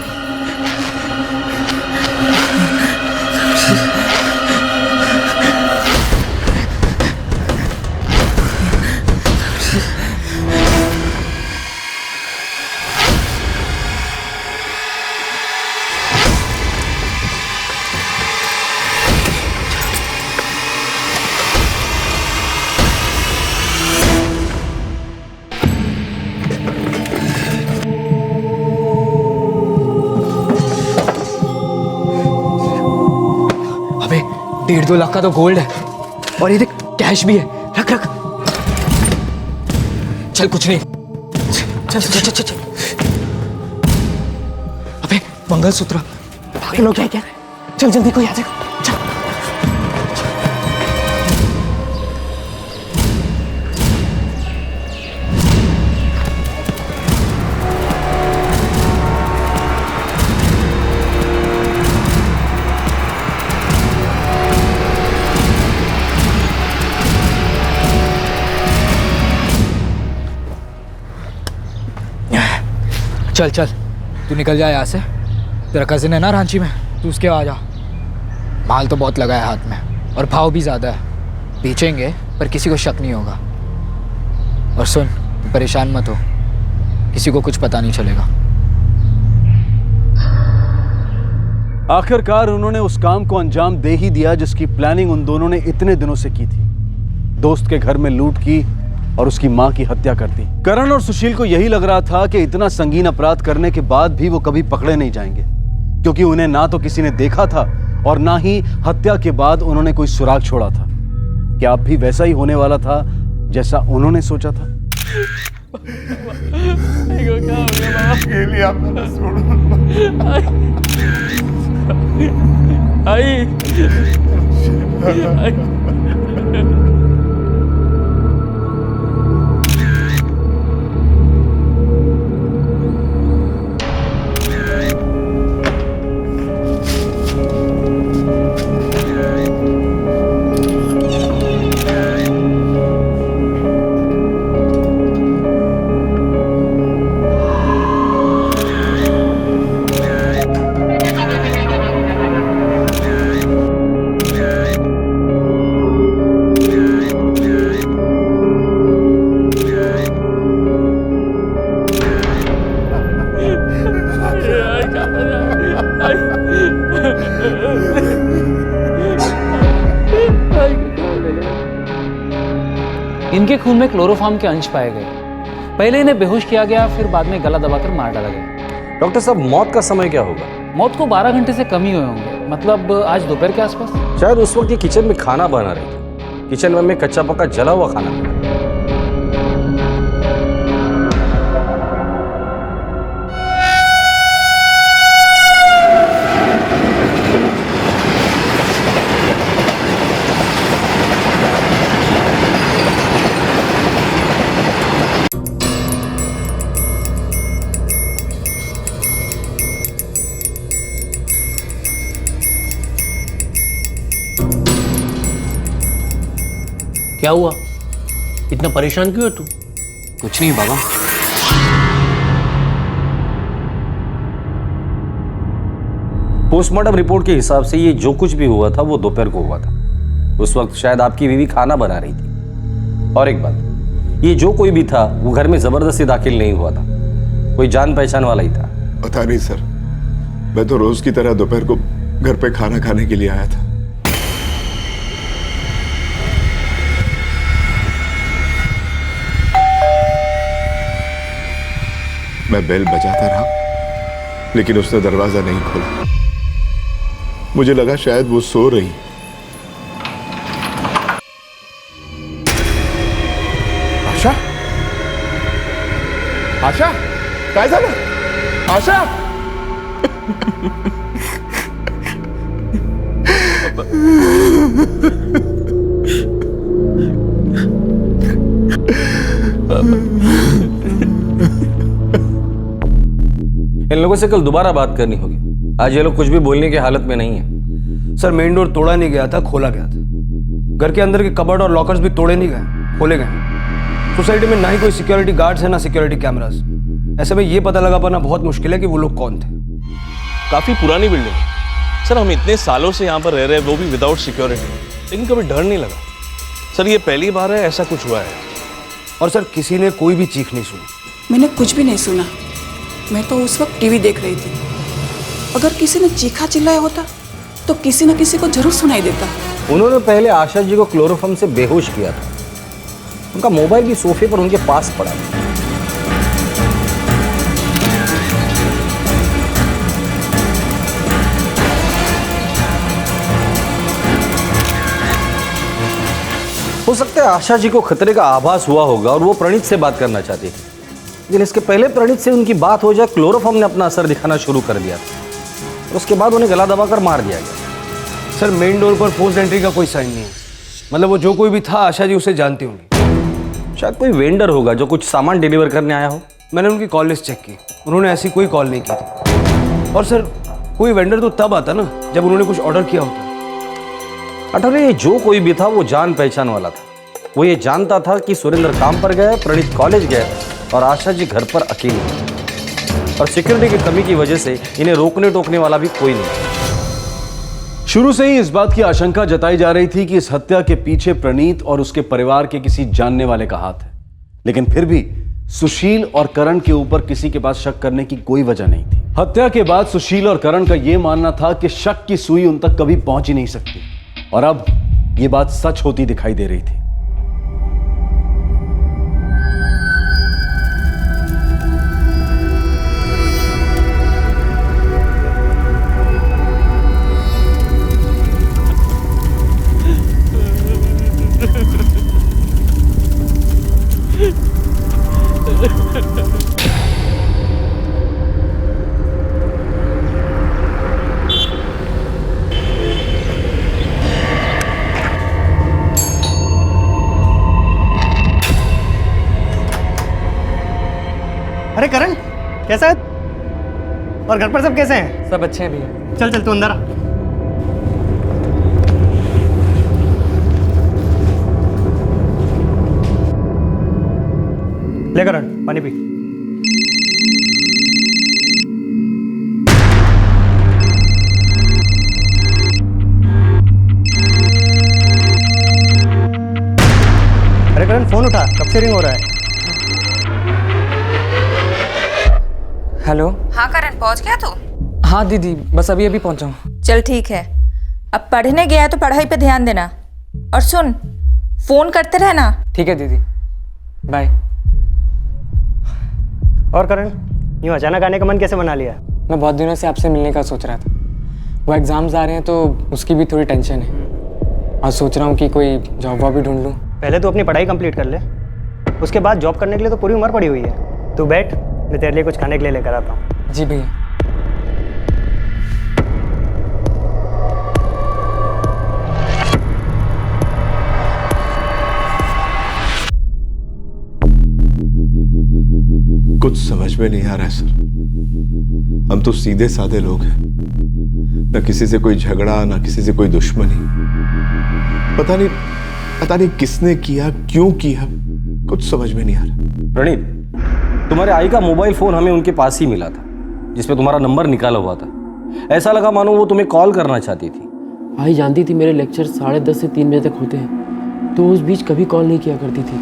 अबे 1.5-2 लाख का तो गोल्ड है और ये देख कैश भी है। रख रख। चल कुछ नहीं। चल चल चल चल। अबे मंगलसूत्र। पागल हो गया क्या? चल जल्दी कोई आ जाएगा। चल। चल चल तू निकल जा यहाँ से। तेरा कजिन है ना रांची में, तू उसके आ जा। माल तो बहुत लगा है हाथ में और भाव भी ज़्यादा है। बेचेंगे पर किसी को शक नहीं होगा। और सुन, परेशान मत हो, किसी को कुछ पता नहीं चलेगा। आखिरकार उन्होंने उस काम को अंजाम दे ही दिया जिसकी प्लानिंग उन दोनों ने इतने दिनों से की थी। दोस्त के घर में लूट की और उसकी मां की हत्या कर दी। करण और सुशील को यही लग रहा था कि इतना संगीन अपराध करने के बाद भी वो कभी पकड़े नहीं जाएंगे, क्योंकि उन्हें ना तो किसी ने देखा था और ना ही हत्या के बाद उन्होंने कोई सुराग छोड़ा था। क्या अब भी वैसा ही होने वाला था जैसा उन्होंने सोचा था? इनके खून में क्लोरोफॉर्म के अंश पाए गए। पहले इन्हें बेहोश किया गया, फिर बाद में गला दबाकर मार डाला गया। डॉक्टर साहब, मौत का समय क्या होगा? मौत को 12 घंटे से कम ही हुए होंगे, मतलब आज दोपहर के आसपास। शायद उस वक्त ये किचन में खाना बना रही थी। किचन में कच्चा पक्का जला हुआ खाना मिला। क्या हुआ? इतना परेशान क्यों है तू? कुछ नहीं बाबा। पोस्टमार्टम रिपोर्ट के हिसाब से ये जो कुछ भी हुआ था वो दोपहर को हुआ था। उस वक्त शायद आपकी बीवी खाना बना रही थी। और एक बात, ये जो कोई भी था वो घर में जबरदस्ती दाखिल नहीं हुआ था, कोई जान पहचान वाला ही था। पता नहीं सर, मैं तो रोज की तरह दोपहर को घर पे खाना खाने के लिए आया था। मैं बेल बजाता रहा, लेकिन उसने दरवाजा नहीं खोला। मुझे लगा शायद वो सो रही। आशा, आशा, काय झालं? आशा, इन लोगों से कल दोबारा बात करनी होगी। आज ये लोग कुछ भी बोलने की हालत में नहीं है। सर मेन डोर तोड़ा नहीं गया था, खोला गया था। घर के अंदर के कबर्ड और लॉकर्स भी तोड़े नहीं गए, खोले गए। सोसाइटी में ना ही कोई सिक्योरिटी गार्ड्स है ना सिक्योरिटी कैमरास। ऐसे में ये पता लगा पाना बहुत मुश्किल है कि वो लोग कौन थे। काफी पुरानी बिल्डिंग है सर, हम इतने सालों से यहाँ पर रह रहे हैं, वो भी विदाउट सिक्योरिटी, लेकिन कभी डर नहीं लगा। सर ये पहली बार है ऐसा कुछ हुआ है। और सर किसी ने कोई भी चीख नहीं सुनी। मैंने कुछ भी नहीं सुना, मैं तो उस वक्त टीवी देख रही थी। अगर किसी ने चीखा चिल्लाया होता तो किसी न किसी को जरूर सुनाई देता। उन्होंने पहले आशा जी को क्लोरोफॉर्म से बेहोश किया था। उनका मोबाइल भी सोफे पर उनके पास पड़ा था। हो सकता है आशा जी को खतरे का आभास हुआ होगा और वो प्रणीत से बात करना चाहती थी, लेकिन इसके पहले प्रणीत से उनकी बात हो जाए क्लोरोफॉर्म ने अपना असर दिखाना शुरू कर दिया था और उसके बाद उन्हें गला दबाकर मार दिया गया। सर मेन डोर पर फोर्स्ड एंट्री का कोई साइन नहीं है। मतलब वो जो कोई भी था आशा जी उसे जानती होंगी। शायद कोई वेंडर होगा जो कुछ सामान डिलीवर करने आया हो। मैंने उनकी कॉल लिस्ट चेक की, उन्होंने ऐसी कोई कॉल नहीं की थी। और सर कोई वेंडर तो तब आता ना जब उन्होंने कुछ ऑर्डर किया होता। अटले जो कोई भी था वो जान पहचान वाला था। वो ये जानता था कि सुरेंद्र काम पर गए, प्रणीत कॉलेज गए और आशा जी घर पर अकेली, और सिक्योरिटी की कमी की वजह से इन्हें रोकने टोकने वाला भी कोई नहीं। शुरू से ही इस बात की आशंका जताई जा रही थी कि इस हत्या के पीछे प्रणीत और उसके परिवार के किसी जानने वाले का हाथ है, लेकिन फिर भी सुशील और करण के ऊपर किसी के पास शक करने की कोई वजह नहीं थी। हत्या के बाद सुशील और करण का यह मानना था कि शक की सुई उन तक कभी पहुंच ही नहीं सकती, और अब यह बात सच होती दिखाई दे रही थी। अरे करण, कैसा है? और घर पर सब कैसे हैं? सब अच्छे हैं भैया। चल चल तू अंदर आ। ले करण, पानी पी। अरे करण फोन उठा, कब से रिंग हो रहा है? हेलो। हाँ करण, पहुंच गया तू? हाँ दीदी, बस अभी अभी पहुंचा हूँ। चल ठीक है, अब पढ़ने गया है तो पढ़ाई पे ध्यान देना, और सुन फोन करते रहना। ठीक है दीदी, बाय। और करण, यूँ अचानक आने का मन कैसे बना लिया? मैं बहुत दिनों से आपसे मिलने का सोच रहा था। वो एग्ज़ाम्स आ रहे हैं तो उसकी भी थोड़ी टेंशन है, और सोच रहा हूँ कि कोई जॉब वॉब भी ढूंढ लूँ। पहले तो अपनी पढ़ाई कंप्लीट कर ले, उसके बाद जॉब करने के लिए तो पूरी उम्र पड़ी हुई है। तू बैठ, मैं तेरे लिए कुछ खाने के लिए लेकर आता हूँ। जी भैया। कुछ समझ में नहीं आ रहा है सर। हम तो सीधे साधे लोग हैं, न किसी से कोई झगड़ा, न किसी से कोई दुश्मनी। पता नहीं पता नहीं किसने किया, क्यों किया, कुछ समझ में नहीं आ रहा। प्रणीत, तुम्हारे आई का मोबाइल फोन हमें उनके पास ही मिला था, जिसपे तुम्हारा नंबर निकाला हुआ था। ऐसा लगा मानो वो तुम्हें कॉल करना चाहती थी। आई जानती थी मेरे लेक्चर 10:30 से 3 बजे तक होते हैं, तो उस बीच कभी कॉल नहीं किया करती थी।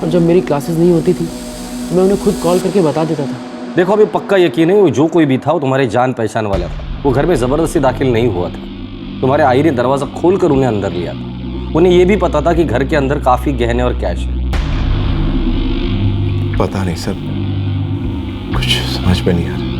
और जब मेरी क्लासेस नहीं होती थी तो मैं उन्हें खुद कॉल करके बता देता था। देखो, अभी पक्का यकीन है वो जो कोई भी था वो तुम्हारे जान पहचान वाला था। वो घर में ज़बरदस्ती दाखिल नहीं हुआ था। तुम्हारे आई ने दरवाज़ा खोल कर उन्हें अंदर लिया था। उन्हें ये भी पता था कि घर के अंदर काफ़ी गहने और कैश है। पता नहीं सर, कुछ समझ में नहीं आ रहा।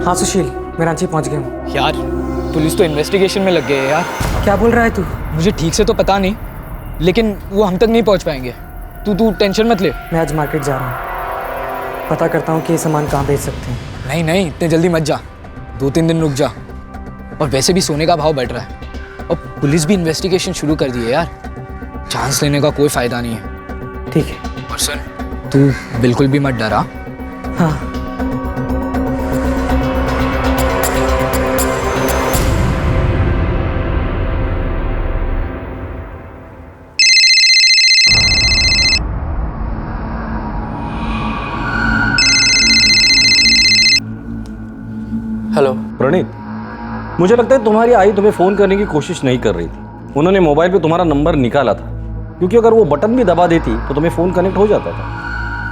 हाँ सुशील, मैं रांची पहुंच गया हूँ। यार पुलिस तो इन्वेस्टिगेशन में लग गई है यार। क्या बोल रहा है तू? मुझे ठीक से तो पता नहीं, लेकिन वो हम तक नहीं पहुंच पाएंगे। तू टेंशन मत ले। मैं आज मार्केट जा रहा हूँ, पता करता हूँ कि ये सामान कहाँ बेच सकते हैं। नहीं नहीं, इतने जल्दी मत जा, 2-3 दिन रुक जा। और वैसे भी सोने का भाव बढ़ रहा है और पुलिस भी इन्वेस्टिगेशन शुरू कर दी है यार। चांस लेने का कोई फायदा नहीं है। ठीक है। और सुन, तू बिल्कुल भी मत डरा। हाँ। हेलो प्रणीत, मुझे लगता है तुम्हारी आई तुम्हें फ़ोन करने की कोशिश नहीं कर रही थी। उन्होंने मोबाइल पे तुम्हारा नंबर निकाला था, क्योंकि अगर वो बटन भी दबा देती तो तुम्हें फ़ोन कनेक्ट हो जाता था।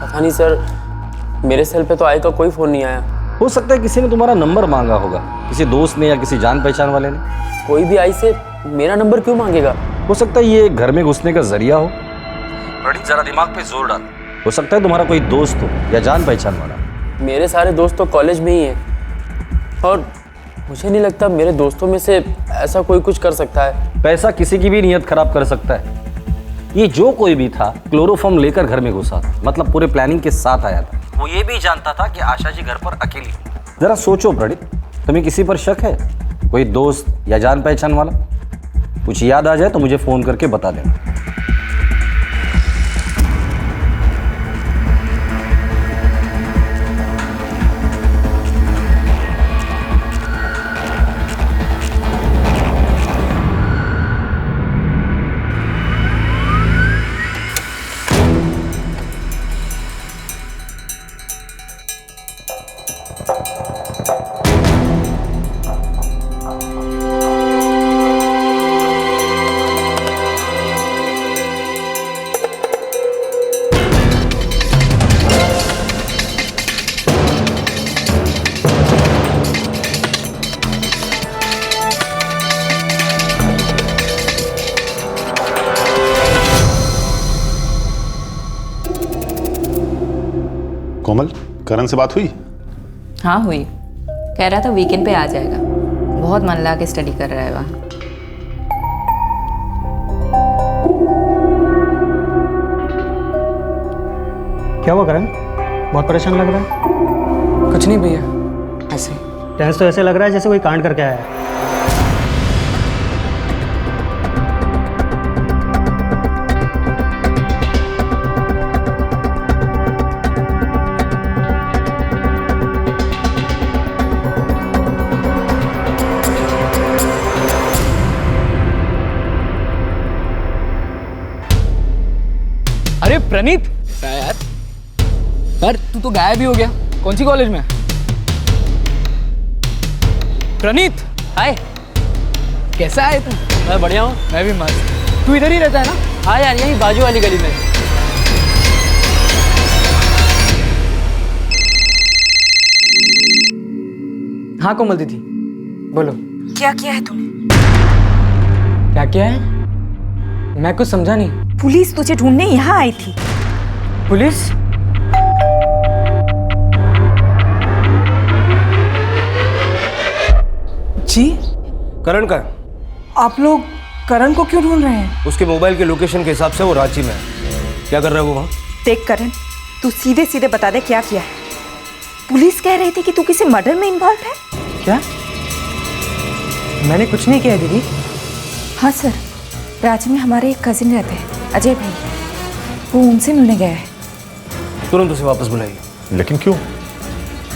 पता नहीं सर, मेरे सेल पे तो आई का कोई फ़ोन नहीं आया। हो सकता है किसी ने तुम्हारा नंबर मांगा होगा, किसी दोस्त ने या किसी जान पहचान वाले ने। कोई भी आई से मेरा नंबर क्यों मांगेगा? हो सकता है ये घर में घुसने का जरिया हो। प्रणीत, जरा दिमाग पे जोर डाल। हो सकता है तुम्हारा कोई दोस्त हो या जान पहचान वाला। मेरे सारे दोस्त तो कॉलेज में ही हैं और मुझे नहीं लगता मेरे दोस्तों में से ऐसा कोई कुछ कर सकता है। पैसा किसी की भी नीयत खराब कर सकता है। ये जो कोई भी था क्लोरोफॉर्म लेकर घर में घुसा था, मतलब पूरे प्लानिंग के साथ आया था। वो ये भी जानता था कि आशा जी घर पर अकेली। जरा सोचो प्रणीत, तुम्हें किसी पर शक है? कोई दोस्त या जान पहचान वाला? कुछ याद आ जाए तो मुझे फोन करके बता देना। कोमल, करण से बात हुई? हाँ हुई, कह रहा था वीकेंड पे आ जाएगा। बहुत मन लगा के स्टडी कर रहा है वहाँ। क्या हुआ करण, बहुत परेशान लग रहा है? कुछ नहीं भैया, ऐसे। टेंस तो ऐसे लग रहा है जैसे कोई कांड करके आया है। अरे प्रणीत यार, तू तो गायब ही हो गया। कौन सी कॉलेज में? प्रणीत, हाय, कैसा है तू? मैं बढ़िया हूँ। मैं भी मस्त। तू इधर ही रहता है ना? हाँ यार, यही बाजू वाली गली में। हाँ कोमल दीदी, बोलो। क्या किया है तूने? क्या किया है? मैं कुछ समझा नहीं। पुलिस तुझे ढूंढने यहाँ आई थी। पुलिस? जी? करण का है? आप लोग करण को क्यों ढूंढ रहे हैं? उसके मोबाइल के लोकेशन के हिसाब से वो रांची में है। क्या कर रहा है वो वहाँ? देख करण, तू सीधे सीधे बता दे क्या किया है। पुलिस कह रही थी कि तू किसी मर्डर में इन्वॉल्व है। क्या? मैंने कुछ नहीं किया दीदी। हाँ सर, रांची में हमारे एक कजिन रहते हैं, अजय भाई, वो उनसे मिलने गया है। तुरंत उसे वापस बुलाइए। लेकिन क्यों?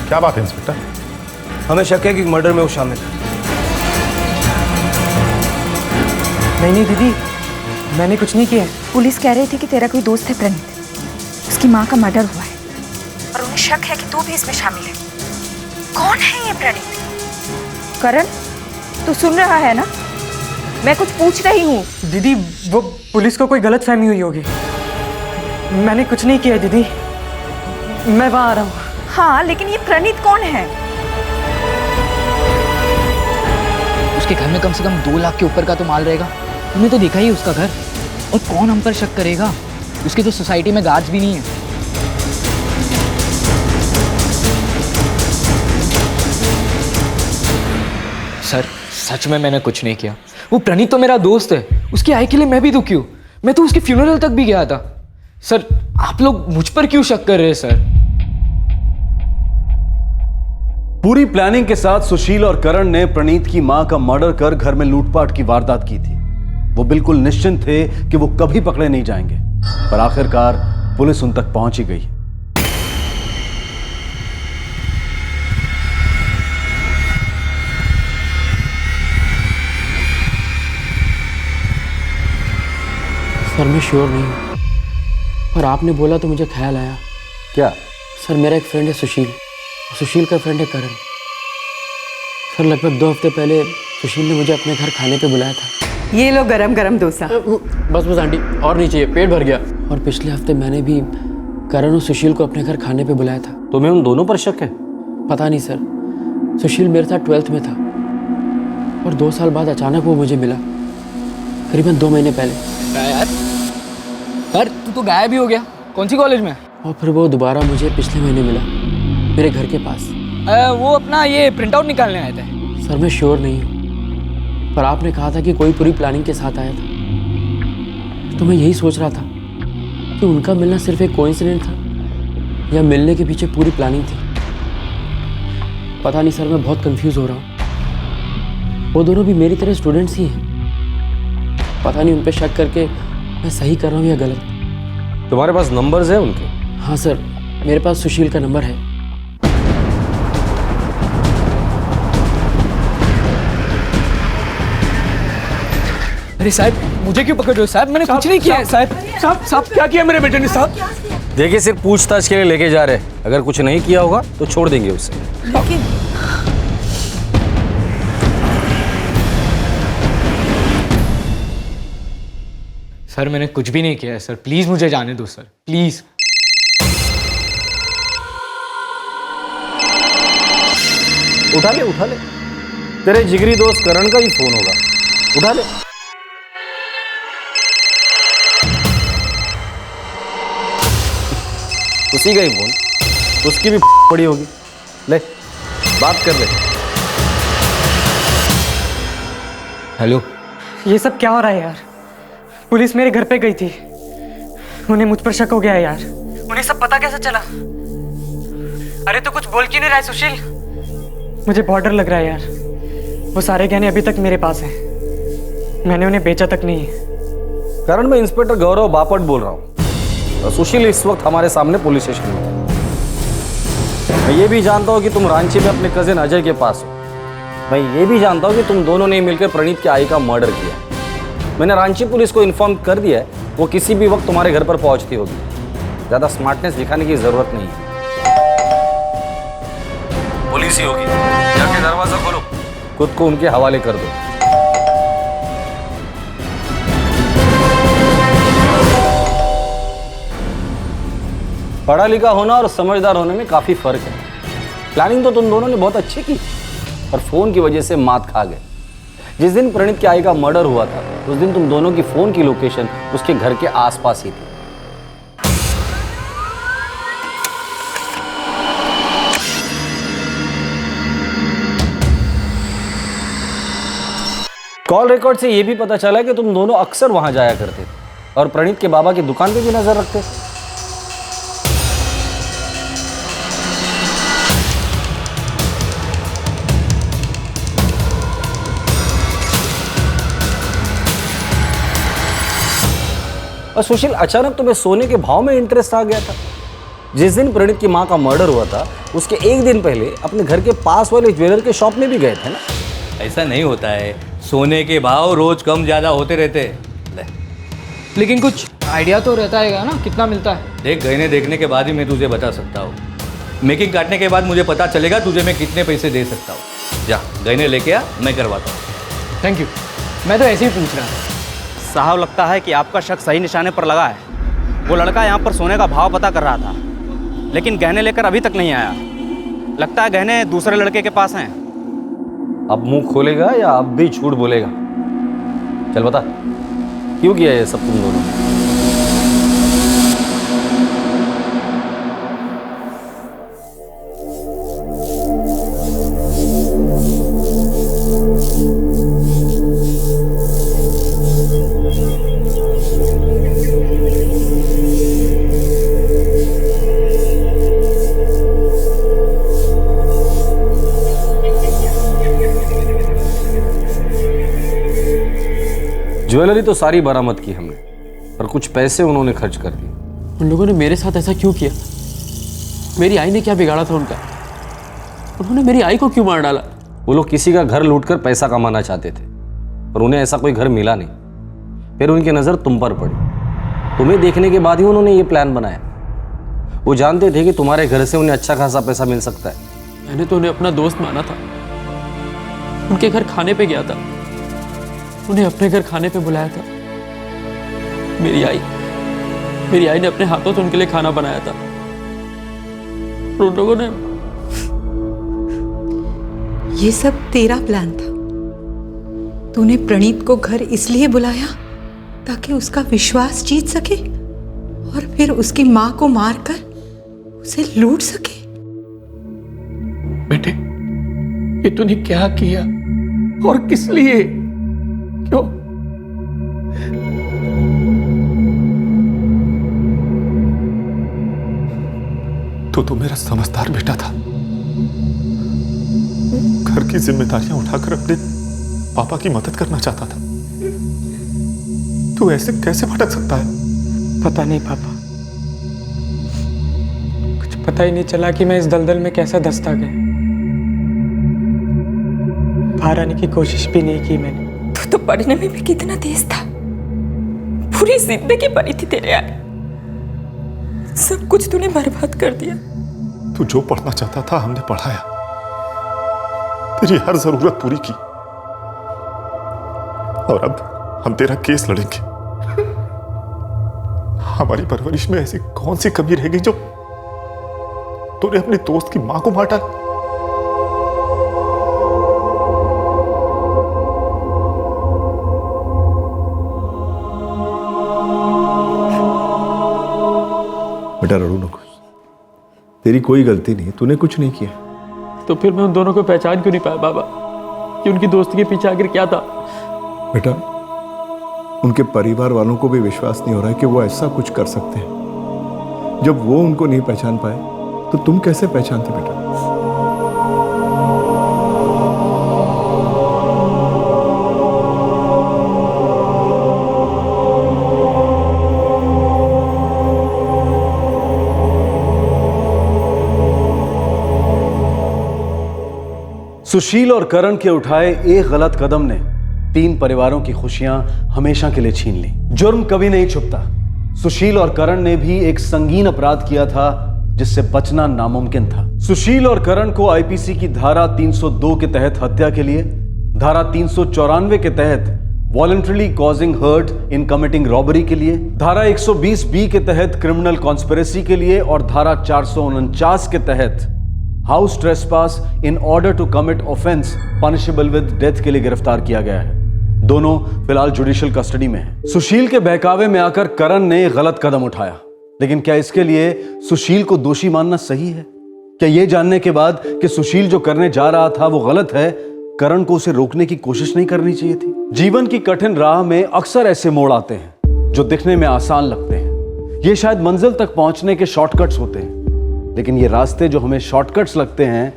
क्या बात है इंस्पेक्टर? हमें शक है कि मर्डर में वो शामिल है। नहीं दीदी, मैंने कुछ नहीं किया है। पुलिस कह रही थी कि तेरा कोई दोस्त है प्रणीत, उसकी माँ का मर्डर हुआ है और उन्हें शक है कि तू भी इसमें शामिल है। कौन है ये प्रणीत? करण, तू सुन रहा है ना? मैं कुछ पूछ रही हूँ। दीदी, वो पुलिस को कोई गलत फहमी हुई होगी। मैंने कुछ नहीं किया दीदी, मैं वहाँ आ रहा हूँ। हाँ, लेकिन ये प्रणीत कौन है? उसके घर में कम से कम 2 लाख के ऊपर का तो माल रहेगा। तुमने तो देखा ही उसका घर। और कौन हम पर शक करेगा? उसकी तो सोसाइटी में गार्ड्स भी नहीं है। सर, सच में मैंने कुछ नहीं किया। वो प्रणीत तो मेरा दोस्त है, उसकी आई के लिए मैं भी दुखी हूँ। मैं तो उसके फ्यूनरल तक भी गया था। सर, आप लोग मुझ पर क्यों शक कर रहे हैं सर? पूरी प्लानिंग के साथ सुशील और करण ने प्रणीत की मां का मर्डर कर घर में लूटपाट की वारदात की थी। वो बिल्कुल निश्चिंत थे कि वो कभी पकड़े नहीं जाएंगे, पर आखिरकार पुलिस उन तक पहुंच ही गई। सर, मैं श्योर नहीं हूँ, पर आपने बोला तो मुझे ख्याल आया। क्या? सर, मेरा एक फ्रेंड है सुशील, सुशील का फ्रेंड है करण। सर, लगभग 2 हफ्ते पहले सुशील ने मुझे अपने घर खाने पे बुलाया था। ये लो गरम गरम डोसा। बस आंटी, और नहीं चाहिए, पेट भर गया। और पिछले हफ्ते मैंने भी करण और सुशील को अपने घर खाने पे बुलाया था। तुम्हें उन दोनों पर शक है? पता नहीं सर, सुशील मेरे साथ 12th में था और 2 साल बाद अचानक वो मुझे मिला, करीबन 2 महीने पहले। यार, तू तो गायब ही हो गया। कौन सी कॉलेज में? और फिर वो दोबारा मुझे पिछले महीने मिला, मेरे घर के पास। वो अपना ये प्रिंट आउट निकालने आए थे। सर, मैं श्योर नहीं हूँ, पर आपने कहा था कि कोई पूरी प्लानिंग के साथ आया था, तो मैं यही सोच रहा था कि उनका मिलना सिर्फ एक कोइंसिडेंट था या मिलने के पीछे पूरी प्लानिंग थी। पता नहीं सर, मैं बहुत कंफ्यूज हो रहा हूँ। वो दोनों भी मेरी तरह स्टूडेंट्स ही हैं। पता नहीं उन पे शक करके मैं सही कर रहा हूँ या गलत। तुम्हारे पास नंबर्स हैं उनके? हाँ सर, मेरे पास सुशील का नंबर है। अरे साहब, मुझे क्यों पकड़ रहे हो साहब? मैंने कुछ नहीं किया है साहब। साहब क्या किया मेरे बेटे ने साहब? देखिए, सिर्फ पूछताछ के लिए लेके जा रहे हैं। अगर कुछ नहीं किया होगा तो छोड़ देंगे उसे। लेकिन सर, मैंने कुछ भी नहीं किया है सर। प्लीज मुझे जाने दो सर, प्लीज। उठा ले, उठा ले। तेरे जिगरी दोस्त करण का ही फोन होगा, उठा ले। उसी का ही फोन, उसकी भी पड़ी होगी। ले, बात कर ले। हेलो। ये सब क्या हो रहा है यार? पुलिस मेरे घर पे गई थी, उन्हें मुझ पर शक हो गया है यार। उन्हें सब पता कैसे चला? अरे तो कुछ बोल क्यों नहीं रहा है सुशील? मुझे बहुत डर लग रहा है यार। वो सारे गहने अभी तक मेरे पास हैं, मैंने उन्हें बेचा तक नहीं है। करण, मैं इंस्पेक्टर गौरव बापट बोल रहा हूँ और सुशील इस वक्त हमारे सामने पुलिस स्टेशन में है। मैं ये भी जानता हूँ कि तुम रांची में अपने कजिन अजय के पास हो। मैं ये भी जानता हूँ कि तुम दोनों ने मिलकर प्रणीत की आई का मर्डर किया। मैंने रांची पुलिस को इन्फॉर्म कर दिया है, वो किसी भी वक्त तुम्हारे घर पर पहुंचती होगी। ज्यादा स्मार्टनेस दिखाने की जरूरत नहीं है। पुलिस ही होगी, जाके दरवाजा खोलो, खुद को उनके हवाले कर दो। पढ़ा लिखा होना और समझदार होने में काफी फर्क है। प्लानिंग तो तुम दोनों ने बहुत अच्छी की, और फोन की वजह से मात खा गए। जिस दिन प्रणीत की आई का मर्डर हुआ था, उस दिन तुम दोनों की फोन की लोकेशन उसके घर के आसपास ही थी। कॉल रिकॉर्ड से यह भी पता चला कि तुम दोनों अक्सर वहां जाया करते थे और प्रणीत के बाबा की दुकान पे भी नजर रखते थे। और सुशील, अचानक तुम्हें सोने के भाव में इंटरेस्ट आ गया था। जिस दिन प्रणीत की माँ का मर्डर हुआ था उसके एक दिन पहले अपने घर के पास वाले ज्वेलर के शॉप में भी गए थे ना। ऐसा नहीं होता है, सोने के भाव रोज कम ज्यादा होते रहते हैं। लेकिन कुछ आइडिया तो रहता है ना, कितना मिलता है? देख, गहने देखने के बाद ही मैं तुझे बता सकता हूँ। मेकिंग काटने के बाद मुझे पता चलेगा तुझे मैं कितने पैसे दे सकता हूँ। जा गहने लेके आ, मैं करवाता हूँ। थैंक यू, मैं तो ऐसे ही पूछ रहा था। साहब, लगता है कि आपका शक सही निशाने पर लगा है। वो लड़का यहाँ पर सोने का भाव पता कर रहा था, लेकिन गहने लेकर अभी तक नहीं आया। लगता है गहने दूसरे लड़के के पास हैं। अब मुंह खोलेगा या अब भी झूठ बोलेगा? चल बता, क्यों किया ये सब तुम दोनों? ज्वेलरी तो सारी बरामद की हमने, पर कुछ पैसे उन्होंने खर्च कर दिए। उन लोगों ने मेरे साथ ऐसा क्यों किया? मेरी आई ने क्या बिगाड़ा था उनका? उन्होंने मेरी आई को क्यों मार डाला? वो लोग किसी का घर लूटकर पैसा कमाना चाहते थे, पर उन्हें ऐसा कोई घर मिला नहीं। फिर उनकी नज़र तुम पर पड़ी। तुम्हें देखने के बाद ही उन्होंने ये प्लान बनाया। वो जानते थे कि तुम्हारे घर से उन्हें अच्छा खासा पैसा मिल सकता है। मैंने तो उन्हें अपना दोस्त माना था, उनके घर खाने पे गया था, उन्हें अपने घर खाने पे बुलाया था। मेरी आई ने अपने हाथों से उनके लिए खाना बनाया था। उन लोगों ने ये सब तेरा प्लान था। तूने प्रणीत को घर इसलिए बुलाया ताकि उसका विश्वास जीत सके और फिर उसकी मां को मारकर उसे लूट सके। बेटे, ये तूने क्या किया और किस लिए? क्यों? तो मेरा समझदार बेटा था। घर की जिम्मेदारियां उठाकर अपने पापा की मदद करना चाहता था। तू ऐसे कैसे भटक सकता है? पता नहीं पापा, कुछ पता ही नहीं चला कि मैं इस दलदल में कैसा धंसता गया। बाहर आने की कोशिश भी नहीं की मैंने। तू तो पढ़ने में भी कितना तेज था, पूरी जिंदगी पड़ी थी तेरे आगे, सब कुछ तूने बर्बाद कर दिया। तू जो पढ़ना चाहता था हमने पढ़ाया, तेरी हर जरूरत पूरी की, और अब हम तेरा केस लड़ेंगे। हमारी परवरिश में ऐसी कौन सी कमी रह गई जो तूने अपने दोस्त की मां को मार डाला? बेटा रो नको, तेरी कोई गलती नहीं, तूने कुछ नहीं किया। तो फिर मैं उन दोनों को पहचान क्यों नहीं पाया बाबा कि उनकी दोस्ती के पीछे आखिर क्या था? बेटा, उनके परिवार वालों को भी विश्वास नहीं हो रहा है कि वो ऐसा कुछ कर सकते हैं। जब वो उनको नहीं पहचान पाए तो तुम कैसे पहचानते बेटा? सुशील और करण के उठाए एक गलत कदम ने 3 परिवारों की खुशियां हमेशा के लिए छीन ली। जुर्म कभी नहीं छुपता। सुशील और करण ने भी एक संगीन अपराध किया था जिससे बचना नामुमकिन था। सुशील और करण को आईपीसी की धारा 302 के तहत हत्या के लिए, धारा 394 के तहत voluntarily causing hurt in committing robbery के लिए, धारा 120 के तहत क्रिमिनल कॉन्स्पिरेसी के लिए और धारा 449 के तहत house trespass in order to commit offence punishable with death के लिए गिरफ्तार किया गया है। दोनों फिलहाल जुडिशियल कस्टडी में हैं। सुशील के बहकावे में आकर करण ने गलत कदम उठाया, लेकिन क्या इसके लिए सुशील को दोषी मानना सही है? क्या यह जानने के बाद कि सुशील जो करने जा रहा था वो गलत है, करण को उसे रोकने की कोशिश नहीं करनी चाहिए थी? जीवन की कठिन राह में अक्सर ऐसे मोड़ आते हैं जो दिखने में आसान लगते हैं। ये शायद मंजिल तक पहुंचने के शॉर्टकट्स होते हैं, लेकिन ये रास्ते जो हमें शॉर्टकट्स लगते हैं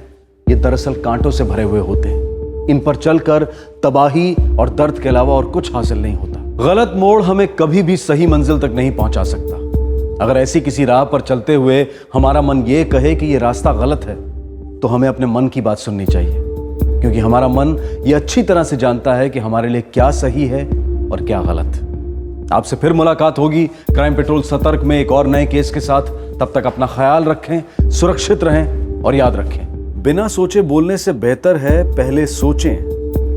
ये दरअसल कांटों से भरे हुए होते हैं। इन पर चलकर तबाही और दर्द के अलावा और कुछ हासिल नहीं होता। गलत मोड़ हमें कभी भी सही मंजिल तक नहीं पहुंचा सकता। अगर ऐसी किसी राह पर चलते हुए हमारा मन ये कहे कि ये रास्ता गलत है, तो हमें अपने मन की बात सुननी चाहिए, क्योंकि हमारा मन ये अच्छी तरह से जानता है कि हमारे लिए क्या सही है और क्या गलत। आपसे फिर मुलाकात होगी क्राइम पेट्रोल सतर्क में एक और नए केस के साथ। तब तक अपना ख्याल रखें, सुरक्षित रहें और याद रखें, बिना सोचे बोलने से बेहतर है पहले सोचें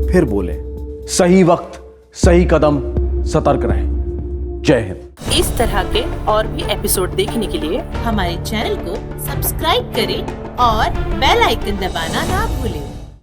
फिर बोलें। सही वक्त, सही कदम, सतर्क रहें। जय हिंद। इस तरह के और भी एपिसोड देखने के लिए हमारे चैनल को सब्सक्राइब करें और बेल आइकन दबाना ना भूलें।